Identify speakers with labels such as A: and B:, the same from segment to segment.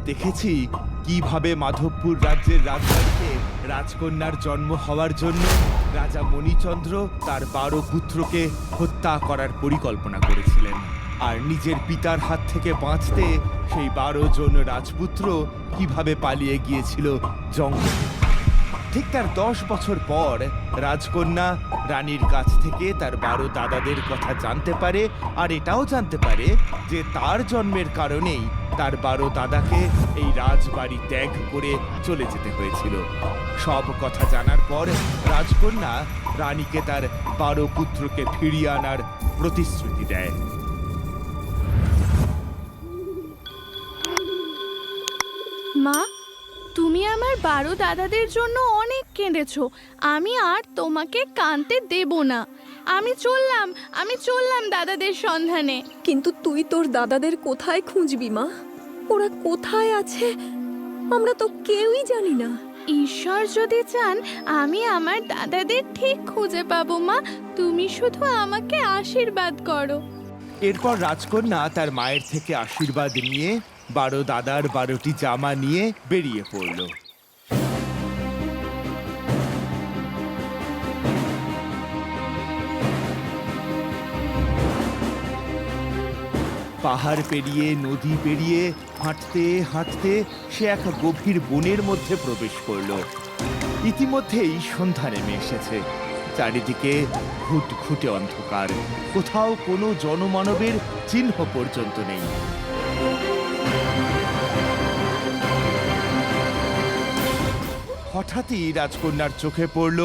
A: দেখেছি কিভাবে মাধবপুর রাজ্যের রাজবাড়িতে রাজকন্যার জন্ম হওয়ার জন্য রাজা মণিচন্দ্র তার 12 পুত্রকে হত্যা করার পরিকল্পনা করেছিলেন। আর নিজের পিতার হাত থেকে বাঁচতে সেই 12 জন রাজপুত্র কিভাবে পালিয়ে গিয়েছিল জঙ্গলে। ঠিক তার 10 বছর পর রাজকন্যা রানীর কাছ থেকে তার 12 দাদাদের কথা জানতে পারে, আর এটাও জানতে পারে যে তার জন্মের কারণেই তার 12 দাদাকে এই রাজবাড়ি ত্যাগ করে চলে যেতে হয়েছিল। সব কথা জানার পর রাজকন্যা রানীকে তার 12 পুত্রকে ফিরিয়ে আনার প্রতিশ্রুতি দেয়।
B: মা, তুমি আমার 12 দাদাদের জন্য অনেক কেঁদেছো। আমি আর তোমাকে কাঁদতে দেব না। আমি চললাম দাদাদের সন্ধানে।
C: কিন্তু তুই তোর দাদাদের কোথায় খুঁজবি মা? ওরা কোথায় আছে আমরা তো কেউই জানি না।
B: ঈশ্বর যদি চান আমি আমার দাদাদের ঠিক খুঁজে পাবো মা। তুমি শুধু আমাকে আশীর্বাদ করো।
A: এরপর রাজকন্যা তার মায়ের থেকে আশীর্বাদ নিয়ে 12 দাদার 12টি জামা নিয়ে বেরিয়ে পড়ল। পাহাড় পেরিয়ে নদী পেরিয়ে হাঁটতে হাঁটতে সে এক গভীর বনের মধ্যে প্রবেশ করল। ইতিমধ্যেই সন্ধ্যা নেমে এসেছে। চারিদিকে ঘুটঘুটে অন্ধকার, কোথাও কোনো জনমানবের চিহ্ন পর্যন্ত নেই। হঠাৎই রাজকন্যার চোখে পড়ল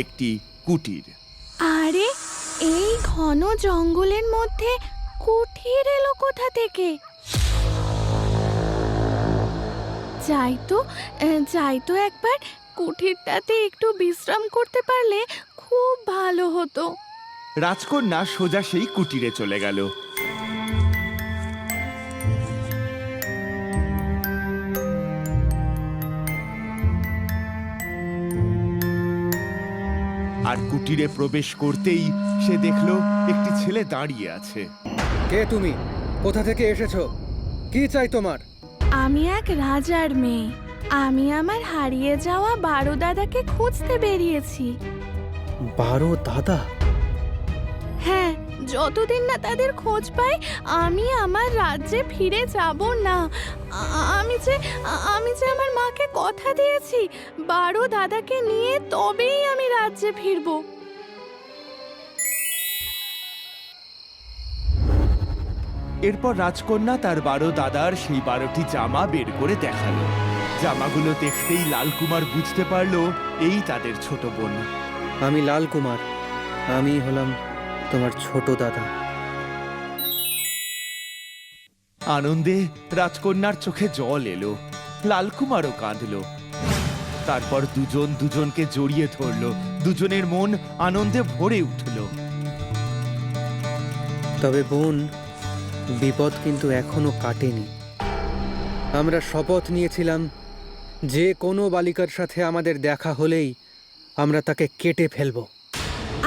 A: একটি কুটির।
B: আরে, এই ঘন জঙ্গলের মধ্যে কুঠির এলো কোথা থেকে? যাই তো একবার কুঠিরটাতে একটু বিশ্রাম করতে পারলে খুব ভালো হতো।
A: রাজকন্যা সোজা সেই কুটিরে চলে গেল। আর কুটিরে প্রবেশ করতেই সে দেখল একটি ছেলে দাঁড়িয়ে আছে।
D: কে তুমি? কোথা থেকে এসেছো? কি চাই তোমার?
B: আমি এক রাজার মেয়ে। আমি আমার হারিয়ে যাওয়া 12 দাদাকে খুঁজতে বেরিয়েছি।
D: 12 দাদা?
B: হ্যাঁ, যতদিন না তাদের খোঁজ পাই আমি আমার রাজ্যে ফিরে যাব না। আমি যে আমার মাকে কথা দিয়েছি 12 দাদাকে নিয়ে তবেই আমি রাজ্যে ফিরবো।
A: এরপর রাজকন্যা তার 12 দাদার সেই 12টি জামা বের করে দেখালো। জামাগুলো দেখতেই লালকুমার বুঝতে পারলো এই তাদের ছোট বোন।
D: আমি লাল কুমার, আমি হলাম তোমার ছোট দাদা।
A: আনন্দে রাজকন্যার চোখে জল এলো, লালকুমারও কাঁদলো। তারপর দুজন দুজনকে জড়িয়ে ধরলো। দুজনের মন আনন্দে ভরে উঠল।
D: তবে বোন, বিপদ কিন্তু এখনো কাটেনি। আমরা শপথ নিয়েছিলাম যে কোনো বালিকার সাথে আমাদের দেখা হলেই আমরা তাকে কেটে ফেলবো।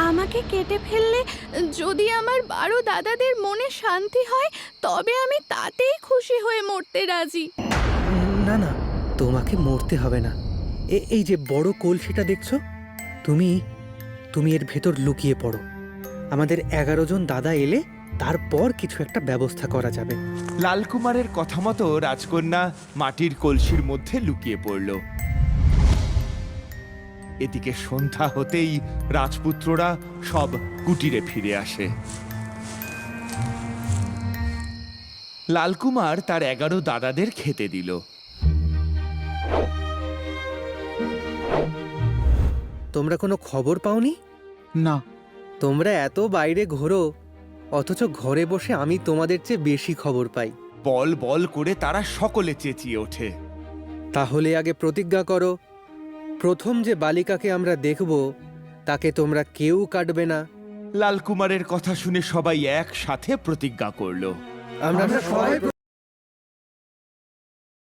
B: আমাকে কেটে ফেললে যদি আমার 12 দাদাদের মনে শান্তি হয় তবে আমি তাতেই খুশি হয়ে মরতে রাজি।
D: না না, তোমাকে মরতে হবে না। এই যে বড় কলসিটা দেখছো, তুমি এর ভেতর লুকিয়ে পড়ো। আমাদের 11 জন দাদা এলে তারপর কিছু একটা ব্যবস্থা করা যাবে।
A: লালকুমারের কথা মতো রাজকন্যা মাটির কলসির মধ্যে লুকিয়ে পড়ল। এদিকে সন্ধ্যা হতেই রাজপুত্ররা সব কুটিরে ফিরে আসে। লালকুমার তার 11 দাদাদের খেতে দিল।
D: তোমরা কোনো খবর পাওনি?
E: না।
D: তোমরা এত বাইরে ঘোরো, অথচ ঘরে বসে আমি তোমাদের চেয়ে বেশি খবর পাই।
A: বল বল করে তারা সকলে চেঁচিয়ে ওঠে।
D: তাহলে আগে প্রতিজ্ঞা করো, প্রথম যে বালিকাকে আমরা দেখব তাকে তোমরা কেউ কাটবে না।
A: লালকুমারের কথা শুনে সবাই একসাথে প্রতিজ্ঞা করল।
D: আমরা সবাই